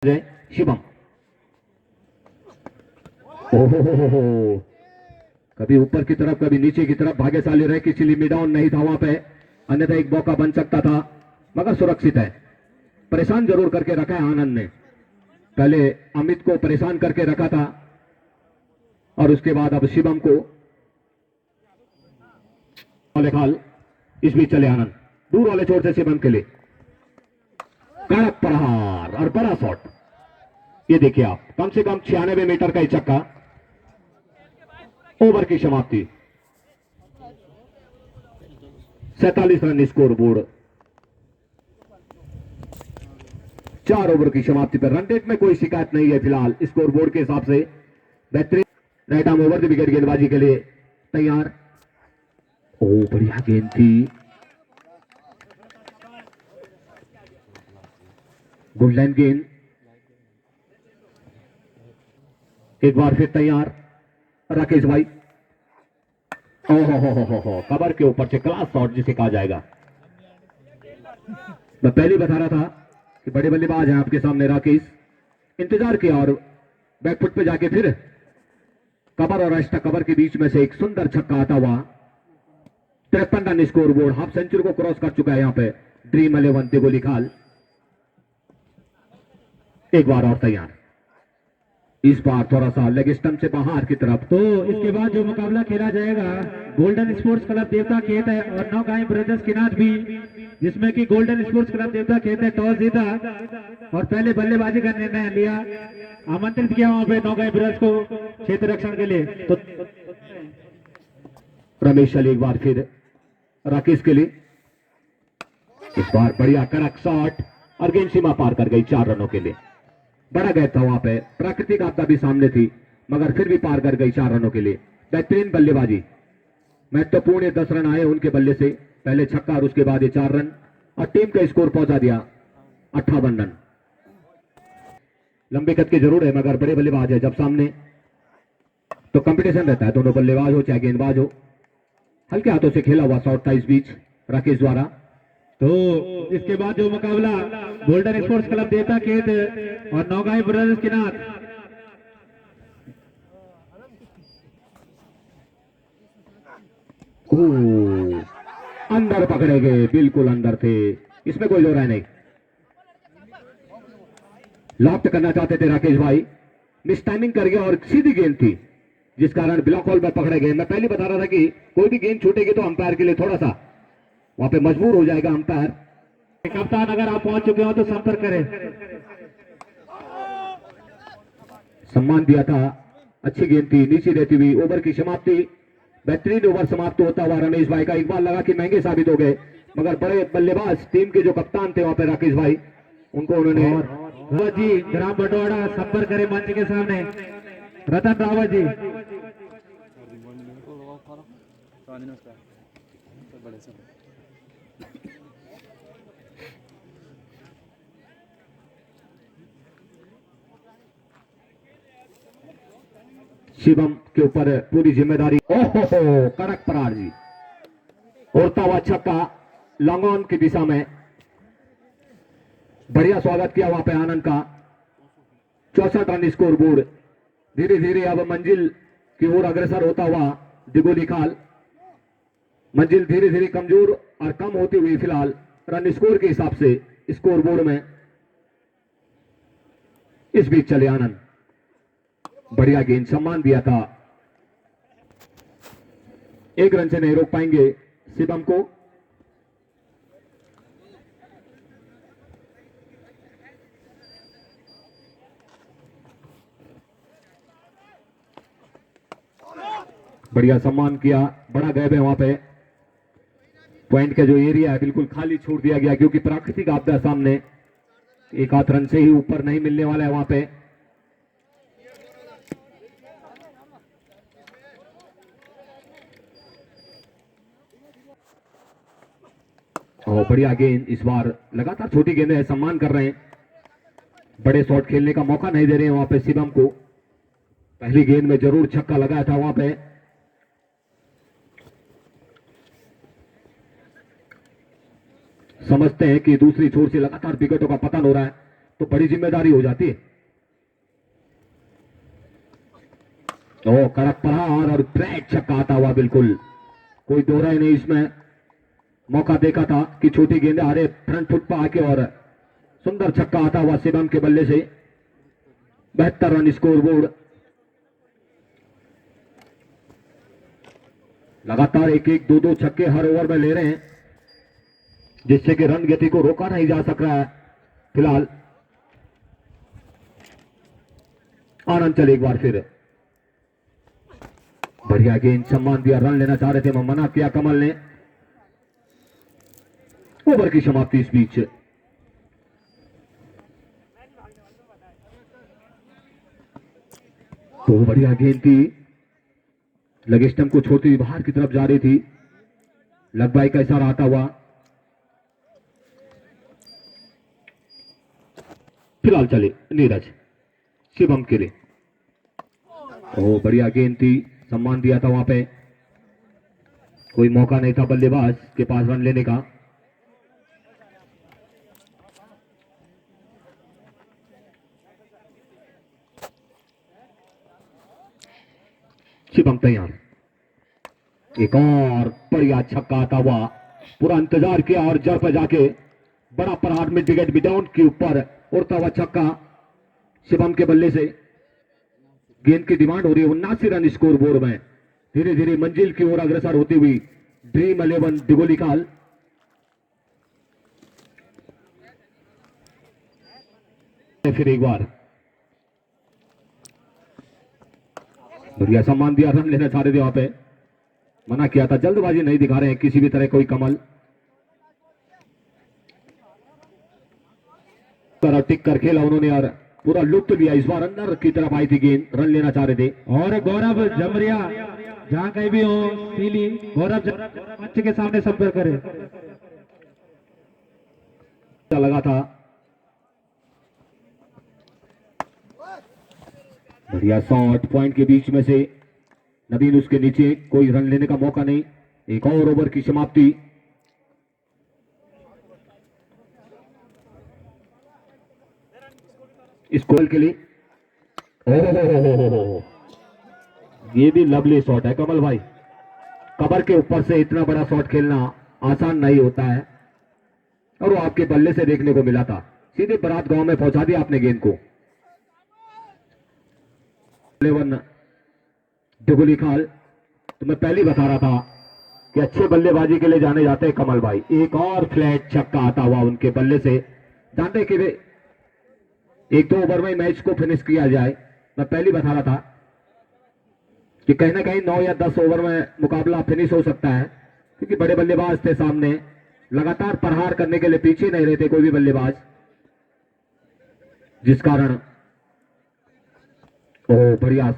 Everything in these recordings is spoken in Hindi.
जय शिवम। ओहो, कभी ऊपर की तरफ कभी नीचे की तरफ भाग्यशाली रहे कि चिली मिडाउन नहीं था वहां पे, अन्यथा एक मौका बन सकता था, मगर सुरक्षित है। परेशान जरूर करके रखा है आनंद ने, पहले अमित को परेशान करके रखा था और उसके बाद अब शिवम को खाल। इस बीच चले आनंद दूर वाले छोर से शिवम के लिए कड़क प्रहार और बड़ा शॉट। ये देखिए आप, कम से कम 96 मीटर का ही चक्का। ओवर की समाप्ति, 47 रन स्कोर बोर्ड। 4 ओवर की समाप्ति पर रन रेट में कोई शिकायत नहीं है फिलहाल स्कोर बोर्ड के हिसाब से। बेहतरीन right arm over the wicket गेंदबाजी के लिए तैयार। ओ बढ़िया गेंद थी, गुड लाइन गेंद। एक बार फिर तैयार राकेश भाई। हो कवर के ऊपर से क्लास शॉट जिसे कहा जाएगा। मैं पहले बता रहा था कि बड़े बल्लेबाज हैं आपके सामने राकेश। इंतजार किया और बैकफुट पे जाके फिर कवर और एक्स्ट्रा कवर के बीच में से एक सुंदर छक्का आता हुआ। 53 run score board, half century को क्रॉस कर चुका है यहाँ पे ड्रीम 11 दिगोली खाल। एक बार और तैयार, इस बार थोड़ा सा लेग स्टंप से बाहर की तरफ। तो इसके बाद जो मुकाबला खेला जाएगा गोल्डन स्पोर्ट्स क्लब देवता खेत है और नौगाई ब्रदर्स किनार भी, जिसमें कि गोल्डन स्पोर्ट्स क्लब देवता खेत है टॉस जीता और पहले बल्लेबाजी का निर्णय लिया। आमंत्रित किया वहां पे नौगाई ब्रदर्स को क्षेत्र रक्षण के लिए। तो रमेश अली एक बार फिर राकेश के लिए, इस बार बढ़िया कड़क शॉट और गेंद सीमा पार कर गई 4 रनों के लिए। बड़ा गैप था वहां पे, प्राकृतिक आपदा भी सामने थी मगर फिर भी पार कर गई 4 रनों के लिए। बेहतरीन बल्लेबाजी, महत्वपूर्ण 10 रन आए उनके बल्ले से, पहले छक्का और उसके बाद ये 4 रन और टीम का स्कोर पहुंचा दिया 58 रन। लंबे कद के जरूर है मगर बड़े बल्लेबाज है, जब सामने तो कंपटीशन रहता है, दोनों बल्लेबाज हो चाहे गेंदबाज हो। हल्के हाथों से खेला हुआ शॉट था इस बीच राकेश द्वारा। तो इसके बाद जो मुकाबला गोल्डन स्पोर्ट्स क्लब देवता खेत और नौगाई ब्रदर्स किनार, अंदर पकड़े गए, बिल्कुल अंदर थे, इसमें कोई दो राय नहीं। लॉफ्ट करना चाहते थे राकेश भाई, मिस टाइमिंग कर गया और सीधी गेंद थी जिस कारण ब्लॉक हॉल में पकड़े गए। मैं पहले बता रहा था कि कोई भी गेंद छूटेगी तो अंपायर के लिए थोड़ा सा वहां पे मजबूर हो जाएगा अंपायर। कप्तान अगर आप पहुंच चुके हो तो संपर्क करें। सम्मान दिया था, अच्छी गेंद थी, नीचे रहती हुई। ओवर की समाप्ति, बेहतरीन ओवर समाप्त होता हुआ रमेश भाई का। एक बार लगा कि महंगे साबित हो गए मगर बड़े बल्लेबाज टीम के जो कप्तान थे वहां पे राकेश भाई, उनको उन्होंने रावत जी ग्राम बटवाड़ा संपर्क करें मंच के सामने। रतन रावत जी, शिवम के ऊपर पूरी जिम्मेदारी। ओहो कड़क प्रहार जी, उड़ता हुआ छक्का लॉन्ग ऑन की दिशा में। बढ़िया स्वागत किया वहां पे आनंद का। 64 रन स्कोर बोर्ड। धीरे धीरे अब मंजिल की ओर अग्रसर होता हुआ दिगोली खाल। मंजिल धीरे धीरे कमजोर और कम होती हुई फिलहाल रन स्कोर के हिसाब से स्कोर बोर्ड में। इस बीच चले आनंद, बढ़िया गेंद, सम्मान दिया था, 1 रन से नहीं रोक पाएंगे शिवम को। बढ़िया सम्मान किया, बड़ा गैप है वहां पे, पॉइंट का जो एरिया है बिल्कुल खाली छोड़ दिया गया क्योंकि प्राकृतिक आपदा सामने, एक आध रन से ही ऊपर नहीं मिलने वाला है वहां पे। और बढ़िया गेंद, इस बार लगातार छोटी गेंदें हैं, सम्मान कर रहे हैं, बड़े शॉट खेलने का मौका नहीं दे रहे हैं वहां पे शिवम को। पहली गेंद में जरूर छक्का लगाया था वहां पे। समझते हैं कि दूसरी छोर से लगातार विकेटों का पतन हो रहा है, तो बड़ी जिम्मेदारी हो जाती है। तो कड़क प्रहार और ट्रैक छक्का आता हुआ, बिल्कुल कोई दो राय नहीं इसमें। मौका देखा था कि छोटी गेंद आ रहे फ्रंट फुट पर आके और सुंदर छक्का आता हुआ शिवम के बल्ले से। 72 रन स्कोर बोर्ड। लगातार एक एक दो दो छक्के हर ओवर में ले रहे हैं, जिससे कि रन गति को रोका नहीं जा सक रहा है फिलहाल। आनंद चले एक बार फिर। बढ़िया गेंद, सम्मान दिया, रन लेना चाह रहे थे, मना किया कमल ने। ओवर की समाप्ति इस बीच। तो बढ़िया गेंद थी, लगे स्टंप को छोड़ती हुई बाहर की तरफ जा रही थी। लगबाई का इशारा आता हुआ। फिलहाल चले नीरज शिवम के लिए। ओ बढ़िया गेंद थी, सम्मान दिया था वहां पे। कोई मौका नहीं था बल्लेबाज के पास रन लेने का। शिवम तैयार। एक और बढ़िया छक्का आता हुआ, पूरा इंतजार किया और जड़ पर जाके बड़ा प्रहार मिड विकेट विदाउट के ऊपर उड़ता हुआ छक्का शिवम के बल्ले से। गेंद की डिमांड हो रही है 79 रन स्कोर बोर्ड में। धीरे धीरे मंजिल की ओर अग्रसर होती हुई ड्रीम 11 दिगोलीखाल। फिर एक बार बढ़िया सम्मान दिया, रन लेना चाह रहे थे वहां पे, मना किया था। जल्दबाजी नहीं दिखा रहे हैं किसी भी तरह कोई कमल। टिक कर खेला उन्होंने और पूरा लुप्त लिया। इस बार अंदर की तरफ आई थी गेंद, रन लेना चाह रहे थे। और गौरव जमरिया जहां कहीं भी हो, सीली गौरव मंच के सामने संपर्क करे। लगा था बढ़िया शॉट पॉइंट के बीच में से। नवीन उसके नीचे, कोई रन लेने का मौका नहीं। एक और ओवर की समाप्ति। इस गोल के लिए ओह, ये भी लवली शॉट है कमल भाई। कवर के ऊपर से इतना बड़ा शॉट खेलना आसान नहीं होता है, और वो आपके बल्ले से देखने को मिला था। सीधे बरात गांव में पहुंचा दिया आपने गेंद को। 11 दिगोलीखाल। तो मैं पहले बता रहा था कि अच्छे बल्लेबाजी के लिए जाने जाते हैं कमल भाई। एक और फ्लैट छक्का आता हुआ उनके बल्ले से। जानते कि वे एक दो ओवर में मैच को फिनिश किया जाए। मैं पहले बता रहा था कि कहीं ना कहीं 9 या 10 ओवर में मुकाबला फिनिश हो सकता है, क्योंकि बड़े बल्लेबाज थे सामने, लगातार प्रहार करने के लिए पीछे नहीं रहते कोई भी बल्लेबाज, जिस कारण ओ बढ़िया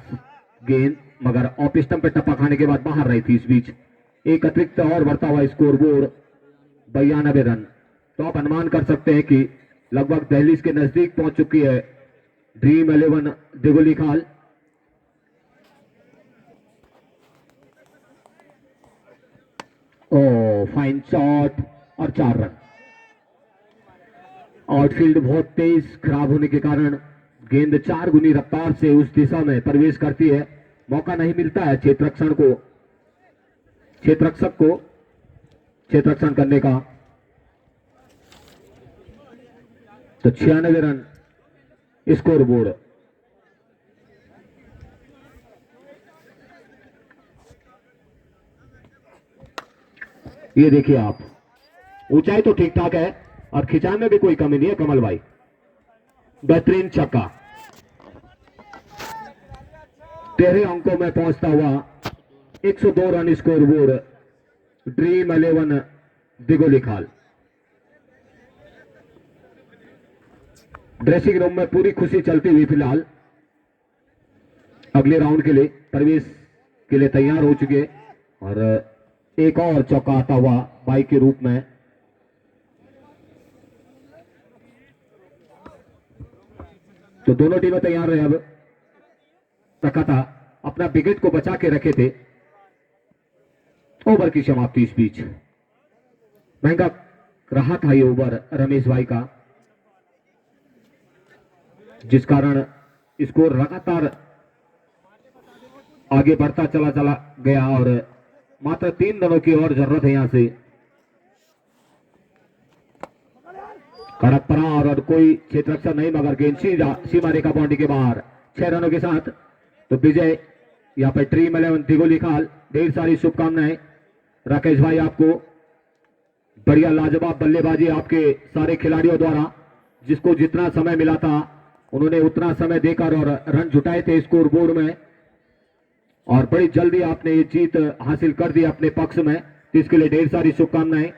गेंद, मगर ऑफ स्टंप पे टप्पा खाने के बाद बाहर रही थी। इस बीच एक अतिरिक्त और बढ़ता हुआ स्कोर बोर्ड 92 रन। तो आप अनुमान कर सकते हैं कि लगभग दहलीज के नजदीक पहुंच चुकी है ड्रीम 11 दिगोलीखाल। ओ फाइन शॉट और 4 रन। आउटफील्ड बहुत तेज खराब होने के कारण गेंद 4 गुनी रफ्तार से उस दिशा में प्रवेश करती है। मौका नहीं मिलता है क्षेत्ररक्षक को क्षेत्ररक्षण करने का। तो 96 रन स्कोर बोर्ड। ये देखिए आप, ऊंचाई तो ठीक ठाक है और खिंचाई में भी कोई कमी नहीं है कमल भाई। बेहतरीन छक्का 13 अंकों में पहुंचता हुआ 102 run score board dream 11 Digolikhal. Dressing room में पूरी खुशी चलती हुई फिलहाल अगले राउंड के लिए प्रवेश के लिए तैयार हो चुके, और एक और चौका आता हुआ बाई के रूप में। तो दोनों टीमें तैयार रहे। अब रखा था, अपना विकेट को बचा के रखे थे। ओवर की समाप्ति इस बीच। महंगा रहा था ये ओवर रमेश भाई का। जिस कारण स्कोर लगातार आगे बढ़ता चला चला गया और मात्र 3 रनों की और जरूरत है यहां से। कड़क प्रहार और कोई क्षेत्र रक्षक नहीं, मगर गेंद सीधा सीमा रेखा बाउंड्री के बाहर 6 रनों के साथ। तो विजय यहाँ पे ड्रीम 11 दिगोली खाल, ढेर सारी शुभकामनाएं राकेश भाई आपको। बढ़िया लाजवाब बल्लेबाजी आपके सारे खिलाड़ियों द्वारा, जिसको जितना समय मिला था उन्होंने उतना समय देकर और रन जुटाए थे स्कोर बोर्ड में, और बड़ी जल्दी आपने ये जीत हासिल कर दी अपने पक्ष में। इसके लिए ढेर सारी शुभकामनाएं।